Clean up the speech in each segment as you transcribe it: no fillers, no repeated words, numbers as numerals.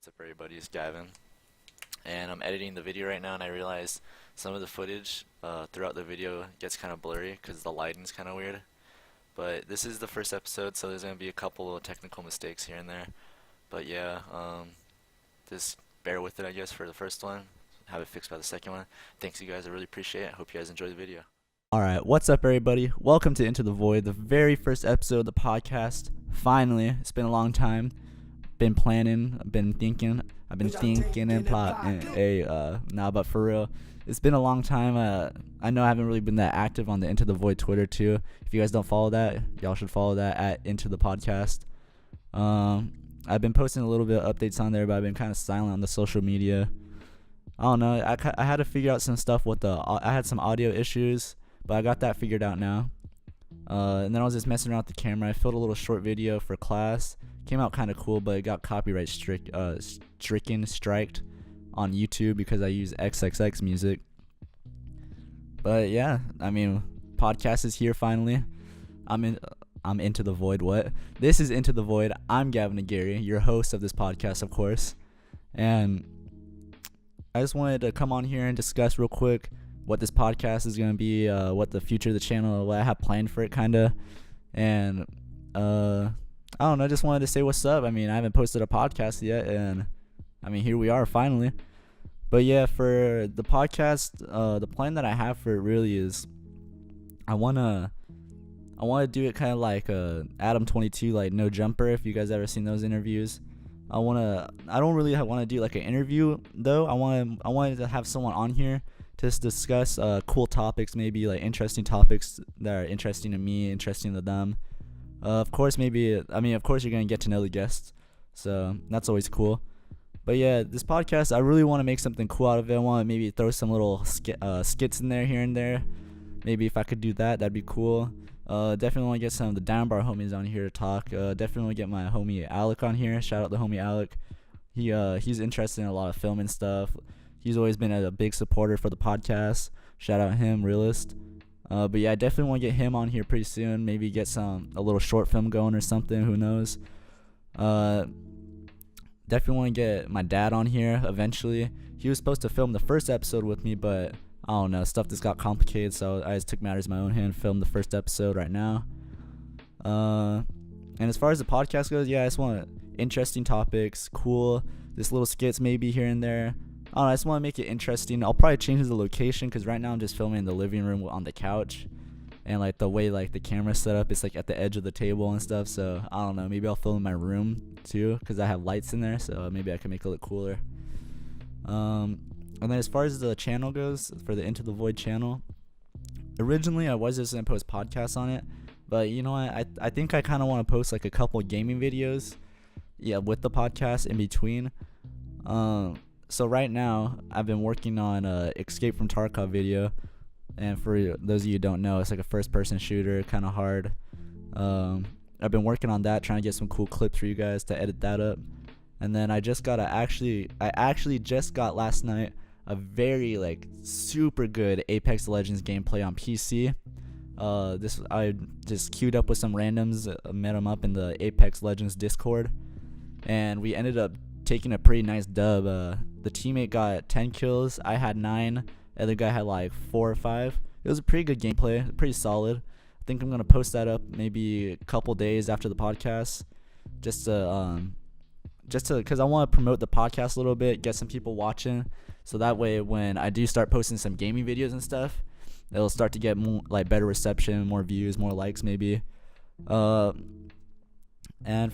What's up, everybody? It's Gavin, and I'm editing the video right now, and I realized some of the footage throughout the video gets kind of blurry because the lighting's kind of weird. But this is the first episode, so there's gonna be a couple of technical mistakes here and there. But yeah, just bear with it, I guess, for the first one. Have it fixed by the second one. Thanks, you guys. I really appreciate it. Hope you guys enjoy the video. Alright, what's up, everybody? Welcome to Into the Void, the very first episode of the podcast. Finally, it's been a long time. Been planning, I've been thinking and plotting. But for real, it's been a long time. I know I haven't really been that active on the Into the Void Twitter too. If you guys don't follow that, y'all should follow that at Into the Podcast. I've been posting a little bit of updates on there, but I've been kind of silent on the social media. I don't know. I had to figure out some stuff with I had some audio issues, but I got that figured out now. And then I was just messing around with the camera. I filmed a little short video for class. Came out kind of cool, but it got copyright striked on YouTube because I use XXX music. But yeah, I mean, podcast is here finally. I'm Into the Void. What? This is Into the Void. I'm Gavin Aguirre, your host of this podcast, of course. And I just wanted to come on here and discuss real quick what this podcast is going to be, what the future of the channel, what I have planned for it, kind of. And I don't know, I just wanted to say what's up. I mean, I haven't posted a podcast yet, and I mean, here we are finally. But yeah, for the podcast, the plan that I have for it really is I wanna do it kind of like Adam 22, like No Jumper. If you guys ever seen those interviews, I don't really want to do like an interview though. I wanted to have someone on here to discuss cool topics, maybe like interesting topics that are interesting to me, interesting to them. Of course, of course you're going to get to know the guests, so that's always cool. But yeah, this podcast, I really want to make something cool out of it. I want to maybe throw some little skits in there here and there. Maybe if I could do that, that'd be cool. Definitely want to get some of the Down Bar homies on here to talk. Definitely want to get my homie Alec on here. Shout out to homie Alec. He's interested in a lot of film and stuff. He's always been a big supporter for the podcast. Shout out him, realist. But yeah, I definitely want to get him on here pretty soon. Maybe get a little short film going or something. Who knows? Definitely want to get my dad on here eventually. He was supposed to film the first episode with me, but I don't know. Stuff just got complicated, so I just took matters in my own hand. Filmed the first episode right now. And as far as the podcast goes, yeah, I just want interesting topics, cool, just little skits maybe here and there. I don't know, I just want to make it interesting. I'll probably change the location because right now I'm just filming in the living room on the couch, and like the way like the camera's set up, it's like at the edge of the table and stuff. So I don't know, maybe I'll film in my room too because I have lights in there, so maybe I can make it look cooler. And then as far as the channel goes, for the Into the Void channel, originally I was just gonna post podcasts on it, but you know what? I think I kind of want to post like a couple gaming videos, yeah, with the podcast in between. So right now, I've been working on Escape from Tarkov video, and for those of you who don't know, it's like a first-person shooter, kind of hard. I've been working on that, trying to get some cool clips for you guys to edit that up, and then I actually just got last night a very like super good Apex Legends gameplay on PC. I just queued up with some randoms, met them up in the Apex Legends Discord, and we ended up taking a pretty nice dub. The teammate got 10 kills, I had 9, the other guy had like 4 or 5. It was a pretty good gameplay, pretty solid. I think I'm gonna post that up maybe a couple days after the podcast, just to because I want to promote the podcast a little bit, get some people watching, so that way when I do start posting some gaming videos and stuff, it'll start to get more like better reception, more views, more likes maybe. And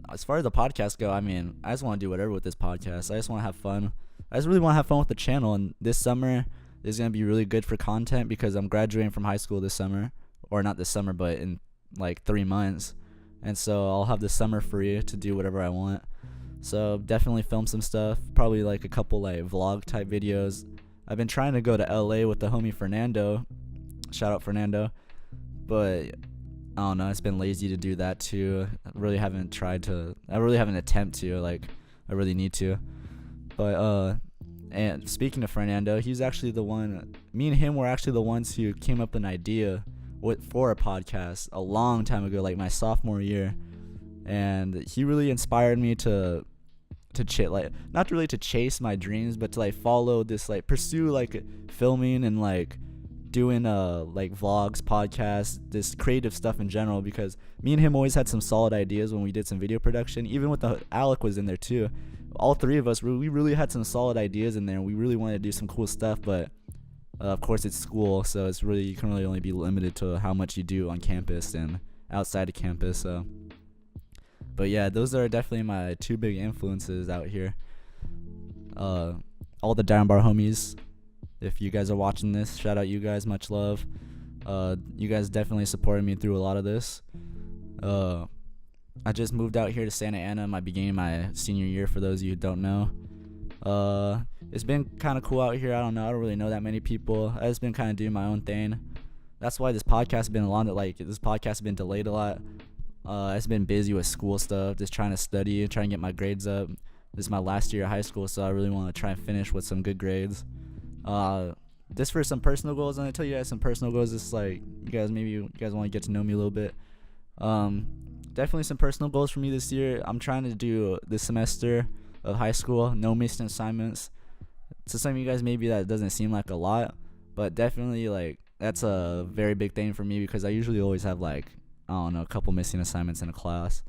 as far as the podcast go, I mean, I just want to do whatever with this podcast. I just want to have fun. I just really want to have fun with the channel. And this summer is going to be really good for content because I'm graduating from high school this summer. Or not this summer, but in like 3 months. And so I'll have the summer free to do whatever I want. So definitely film some stuff. Probably like a couple like vlog type videos. I've been trying to go to LA with the homie Fernando. Shout out Fernando. But I don't know, it's been lazy to do that too. I really haven't attempted to, like, I really need to. But, and speaking of Fernando, he's actually me and him were actually the ones who came up with an idea for a podcast a long time ago, like my sophomore year. And he really inspired me to like not really to chase my dreams, but to like follow this, like pursue like filming and like doing like vlogs, podcasts, this creative stuff in general, because me and him always had some solid ideas when we did some video production. Even with the Alec was in there too. All three of us, we really had some solid ideas in there. We really wanted to do some cool stuff, but of course it's school, so it's really, you can really only be limited to how much you do on campus and outside of campus. So but yeah, those are definitely my two big influences out here. All the Down Bar homies, if you guys are watching this, shout out you guys, much love. You guys definitely supported me through a lot of this. I just moved out here to Santa Ana. I'm beginning my senior year, for those of you who don't know. It's been kind of cool out here. I don't know. I don't really know that many people. I've just been kind of doing my own thing. That's why this podcast has been this podcast has been delayed a lot. I've been busy with school stuff, just trying to study and trying to get my grades up. This is my last year of high school, so I really want to try and finish with some good grades. Just for some personal goals, and I tell you guys some personal goals. It's like you guys want to get to know me a little bit. Definitely some personal goals for me this year. I'm trying to do this semester of high school, no missing assignments. To some of you guys, maybe that doesn't seem like a lot, but definitely like that's a very big thing for me, because I usually always have like, I don't know, a couple missing assignments in a class.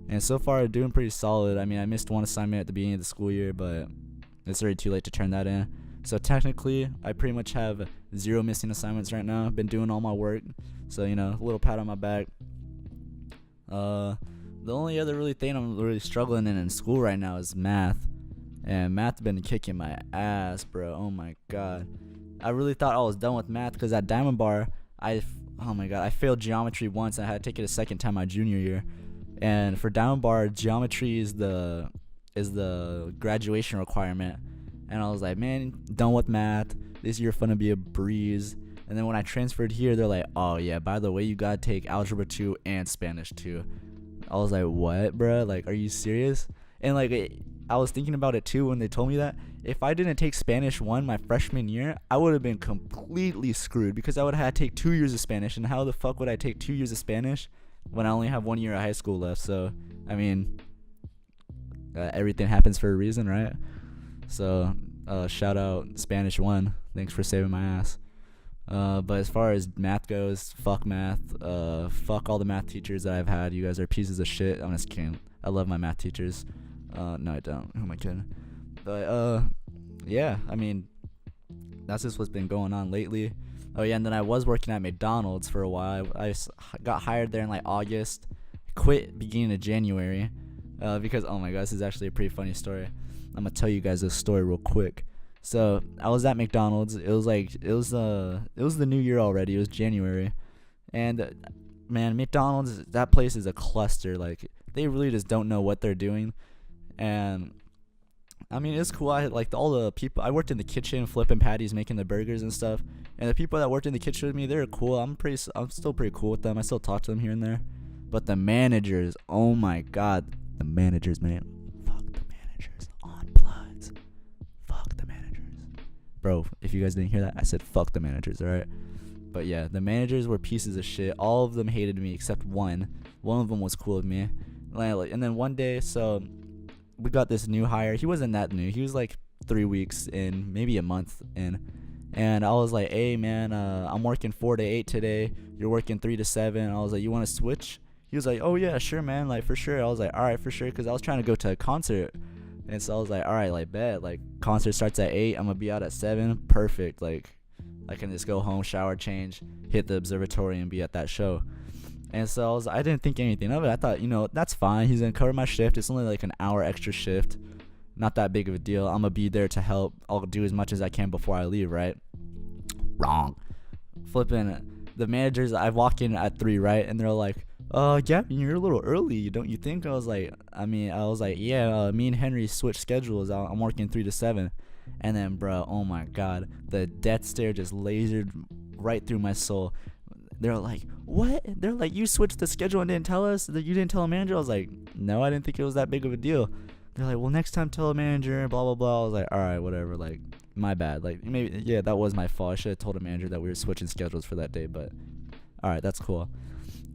And so far, I'm doing pretty solid. I mean, I missed one assignment at the beginning of the school year, but it's already too late to turn that in. So technically, I pretty much have 0 missing assignments right now. I've been doing all my work, so a little pat on my back. The only other really thing I'm really struggling in school right now is math, and math's been kicking my ass, bro. Oh my god, I really thought I was done with math, because at Diamond Bar, I failed geometry once, and I had to take it a second time my junior year. And for Diamond Bar, geometry is the graduation requirement. And I was like, man, done with math. This year gonna be a breeze. And then when I transferred here, they're like, oh yeah, by the way, you gotta take Algebra 2 and Spanish 2. I was like, what, bruh? Like, are you serious? And like, I was thinking about it too when they told me that. If I didn't take Spanish 1 my freshman year, I would have been completely screwed, because I would have had to take 2 years of Spanish. And how the fuck would I take 2 years of Spanish when I only have 1 year of high school left? So, I mean, everything happens for a reason, right? So, shout out Spanish 1. Thanks for saving my ass. But as far as math goes, fuck math. Fuck all the math teachers that I've had. You guys are pieces of shit. I'm just kidding. I love my math teachers. No, I don't. Who am I kidding? But, yeah, I mean, that's just what's been going on lately. Oh, yeah, and then I was working at McDonald's for a while. I got hired there in, like, August. Quit beginning of January. Because, oh, my God, this is actually a pretty funny story. I'm going to tell you guys this story real quick. So, I was at McDonald's. It was the new year already. It was January. And, man, McDonald's, that place is a cluster. Like, they really just don't know what they're doing. And I mean, it's cool. I had like all the people. I worked in the kitchen, flipping patties, making the burgers and stuff. And the people that worked in the kitchen with me, they're cool. I'm still pretty cool with them. I still talk to them here and there. But the managers, oh my god, the managers, man, fuck the managers on Bloods. Fuck the managers, bro. If you guys didn't hear that, I said fuck the managers. All right. But yeah, the managers were pieces of shit. All of them hated me except one. One of them was cool with me. And then one day, so we got this new hire. He wasn't that new. He was like 3 weeks in, maybe a month in. And I was like, hey, man, I'm working 4 to 8 today. You're working 3 to 7. I was like, you want to switch? He was like, oh, yeah, sure, man. Like, for sure. I was like, all right, for sure. Because I was trying to go to a concert. And so I was like, all right, like, bet. Like, concert starts at 8. I'm going to be out at 7. Perfect. Like, I can just go home, shower, change, hit the observatory, and be at that show. And so I didn't think anything of it. I thought, that's fine. He's going to cover my shift. It's only like an hour extra shift. Not that big of a deal. I'm going to be there to help. I'll do as much as I can before I leave, right? Wrong. Flipping the managers, I walk in at 3, right? And they're like, yeah, you're a little early, don't you think? I was like, yeah, me and Henry switched schedules. I'm working 3 to 7. And then, bro, oh my god, the death stare just lasered right through my soul. They're like, what? They're like, you switched the schedule and didn't tell us? That you didn't tell a manager? I was like, no, I didn't think it was that big of a deal. They're like, well, next time tell a manager, blah, blah, blah. I was like, all right, whatever. Like, my bad. Like, maybe, yeah, that was my fault. I should have told a manager that we were switching schedules for that day, but all right, that's cool.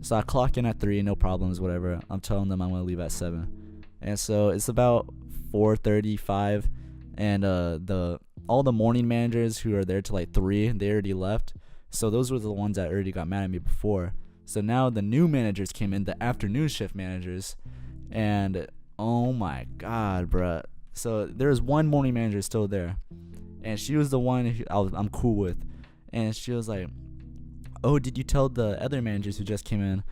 So I clock in at 3, no problems, whatever. I'm telling them I'm going to leave at 7. And so it's about 4:35, and the all the morning managers who are there till like 3, they already left. So those were the ones that already got mad at me before. So now the new managers came in, the afternoon shift managers, and oh my god, bruh. So there was one morning manager still there, and she was the one I'm cool with, and she was like, "Oh, did you tell the other managers who just came in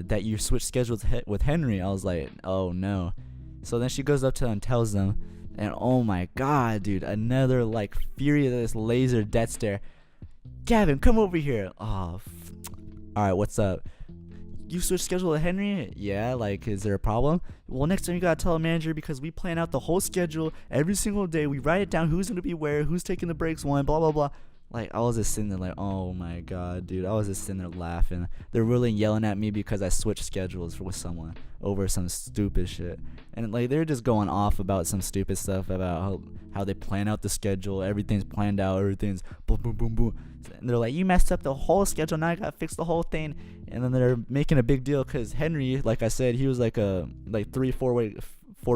that you switched schedules with Henry?" I was like, "Oh no." So then she goes up to them and tells them, and oh my god, dude, another like furious laser death stare. "Gavin, come over here." Oh, all right, what's up? "You switched schedule with Henry?" "Yeah, like, is there a problem?" "Well, next time you gotta tell a manager, because we plan out the whole schedule every single day. We write it down, who's gonna be where, who's taking the breaks when, blah blah blah." Like, I was just sitting there like, oh my god, dude. I was just sitting there laughing. They're really yelling at me because I switched schedules with someone over some stupid shit. And like, they're just going off about some stupid stuff about how they plan out the schedule. Everything's planned out. Everything's boom, boom, boom, boom. And they're like, "You messed up the whole schedule. Now I gotta fix the whole thing." And then they're making a big deal because Henry, like I said, he was like 4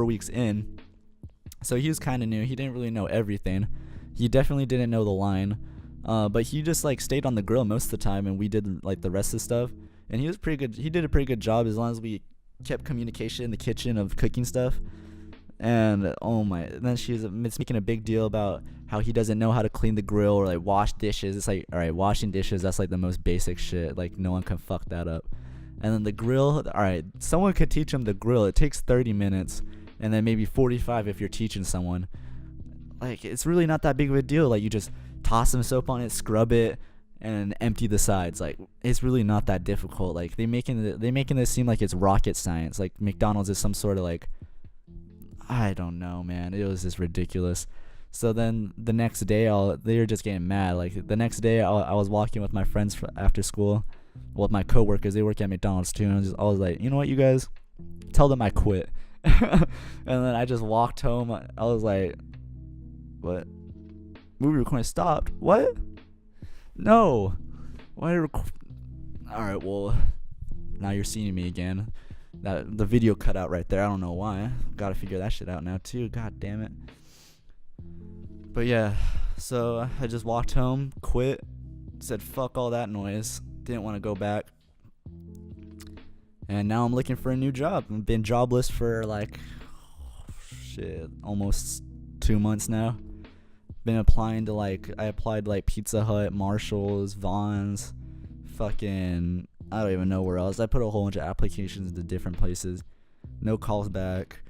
weeks in. So he was kind of new. He didn't really know everything. He definitely didn't know the line. But he just like stayed on the grill most of the time, and we did like the rest of the stuff. And he was pretty good. He did a pretty good job as long as we kept communication in the kitchen of cooking stuff. And oh my, then she's making a big deal about how he doesn't know how to clean the grill or like wash dishes. It's like, all right, washing dishes, that's like the most basic shit. Like, no one can fuck that up. And then the grill, all right, someone could teach him the grill. It takes 30 minutes, and then maybe 45 if you're teaching someone. Like, it's really not that big of a deal. Like, you just toss some soap on it, scrub it, and empty the sides. Like, it's really not that difficult. Like, they making this seem like it's rocket science. Like, McDonald's is some sort of like, I don't know, man. It was just ridiculous. So then the next day, they were just getting mad. Like, the next day, I was walking with my friends after school. Well, with my coworkers, they work at McDonald's too. And I was like, "You know what, you guys? Tell them I quit." And then I just walked home. I was like, "What? Movie recording stopped? What? No. Why? All right, well, now you're seeing me again." The video cut out right there. I don't know why. Gotta figure that shit out now too. God damn it. But yeah, so I just walked home, quit, said fuck all that noise, didn't want to go back, and now I'm looking for a new job. I've been jobless for like almost 2 months now. Been applying to I applied to like Pizza Hut, Marshalls, Vaughn's, fucking, I don't even know where else. I put a whole bunch of applications into different places. No calls back.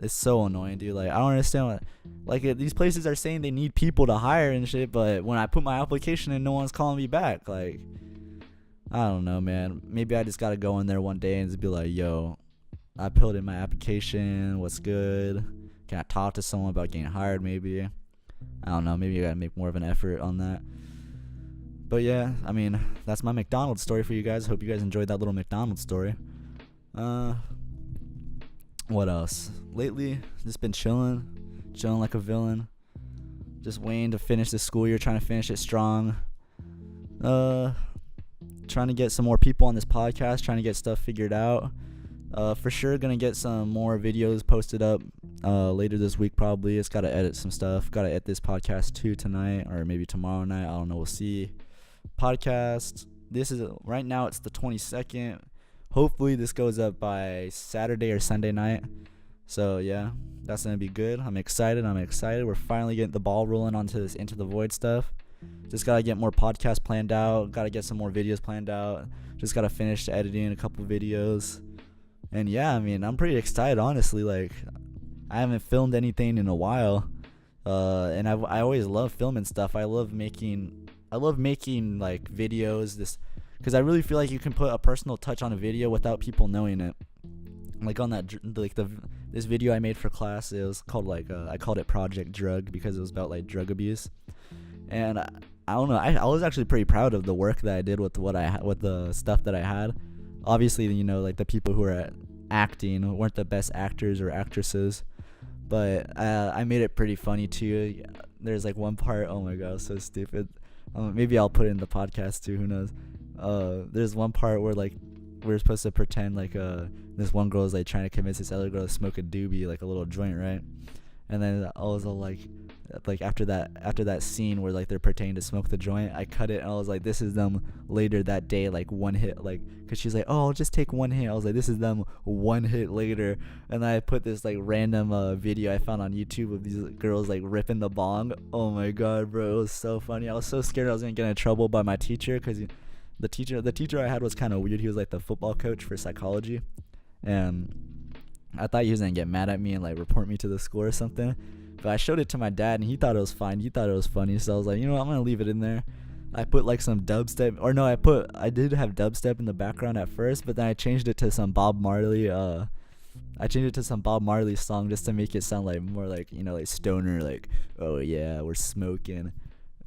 It's so annoying, dude. Like, I don't understand these places are saying they need people to hire and shit, but when I put my application in, no one's calling me back. Like, I don't know, man. Maybe I just gotta go in there one day and just be like, "Yo, I put in my application. What's good? Can I talk to someone about getting hired?" Maybe. I don't know. Maybe I gotta make more of an effort on that. But yeah, I mean, that's my McDonald's story for you guys. Hope you guys enjoyed that little McDonald's story. What else? Lately, just been chilling like a villain. Just waiting to finish the school year, trying to finish it strong. Trying to get some more people on this podcast, trying to get stuff figured out. For sure, gonna get some more videos posted up later this week probably. It's gotta edit some stuff. Gotta edit this podcast too tonight or maybe tomorrow night. I don't know. We'll see. Podcast. This is right now. It's the 22nd. Hopefully this goes up by Saturday or Sunday night. So yeah, that's gonna be good. I'm excited. We're finally getting the ball rolling onto this Into the Void stuff. Just gotta get more podcasts planned out. Gotta get some more videos planned out. Just gotta finish editing a couple videos. And yeah, I mean, I'm pretty excited, honestly. Like, I haven't filmed anything in a while. And I always love filming stuff. I love making like videos. Because I really feel like you can put a personal touch on a video without people knowing it. Like on that, this video I made for class, it was called I called it Project Drug because it was about like drug abuse. And I don't know, I was actually pretty proud of the work that I did with with the stuff that I had. Obviously, you know, like the people who were acting weren't the best actors or actresses, but I made it pretty funny too. There's like one part, oh my god, so stupid. Maybe I'll put it in the podcast too, who knows. There's one part where like we were supposed to pretend like this one girl was like trying to convince this other girl to smoke a doobie, like a little joint, right? And then I was all like after that scene where like they're pretending to smoke the joint, I cut it and I was like, this is them later that day, like one hit, like, cause she's like, oh, I'll just take one hit. I was like, this is them one hit later. And I put this like random video I found on YouTube of these girls like ripping the bong. Oh my god, bro, it was so funny. I was so scared I was gonna get in trouble by my teacher, cause the teacher I had was kind of weird. He was like the football coach for psychology, and I thought he was gonna get mad at me and like report me to the school or something. But I showed it to my dad and he thought it was fine. He thought it was funny, so I was like, you know what, I'm gonna leave it in there. I put like some dubstep, or no, I did have dubstep in the background at first, but then I changed it to some Bob Marley. I changed it to some Bob Marley song just to make it sound like more like, you know, like stoner, like, oh yeah, we're smoking.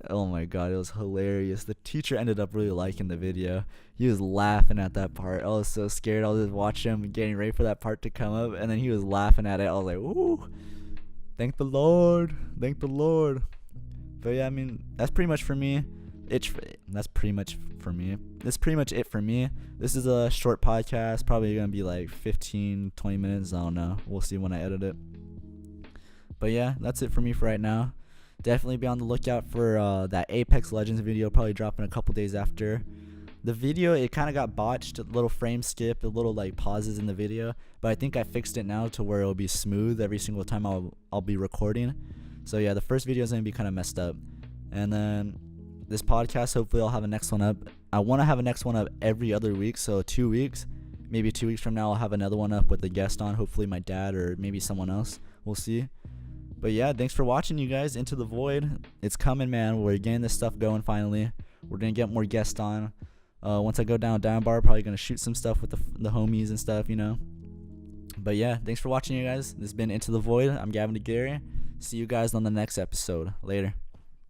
Oh my god, it was hilarious. The teacher ended up really liking the video. He was laughing at that part. I was so scared. I was just watching him getting ready for that part to come up, and then he was laughing at it. I was like, ooh, thank the Lord. Thank the Lord. But yeah, I mean, that's pretty much for me. That's pretty much for me. That's pretty much it for me. This is a short podcast, probably gonna be like 15, 20 minutes. I don't know. We'll see when I edit it. But yeah, that's it for me for right now. Definitely be on the lookout for that Apex Legends video, probably dropping a couple days after. The video, it kind of got botched, a little frame skip, a little like pauses in the video, but I think I fixed it now to where it'll be smooth every single time I'll be recording. So yeah, the first video is going to be kind of messed up. And then this podcast, hopefully I'll have a next one up. I want to have a next one up every other week, so 2 weeks. Maybe 2 weeks from now I'll have another one up with a guest on, hopefully my dad or maybe someone else. We'll see. But yeah, thanks for watching, you guys. Into the Void. It's coming, man. We're getting this stuff going finally. We're going to get more guests on. Once I go down bar, probably going to shoot some stuff with the homies and stuff, you know. But yeah, thanks for watching, you guys. This has been Into the Void. I'm Gavin DeGary. See you guys on the next episode. Later.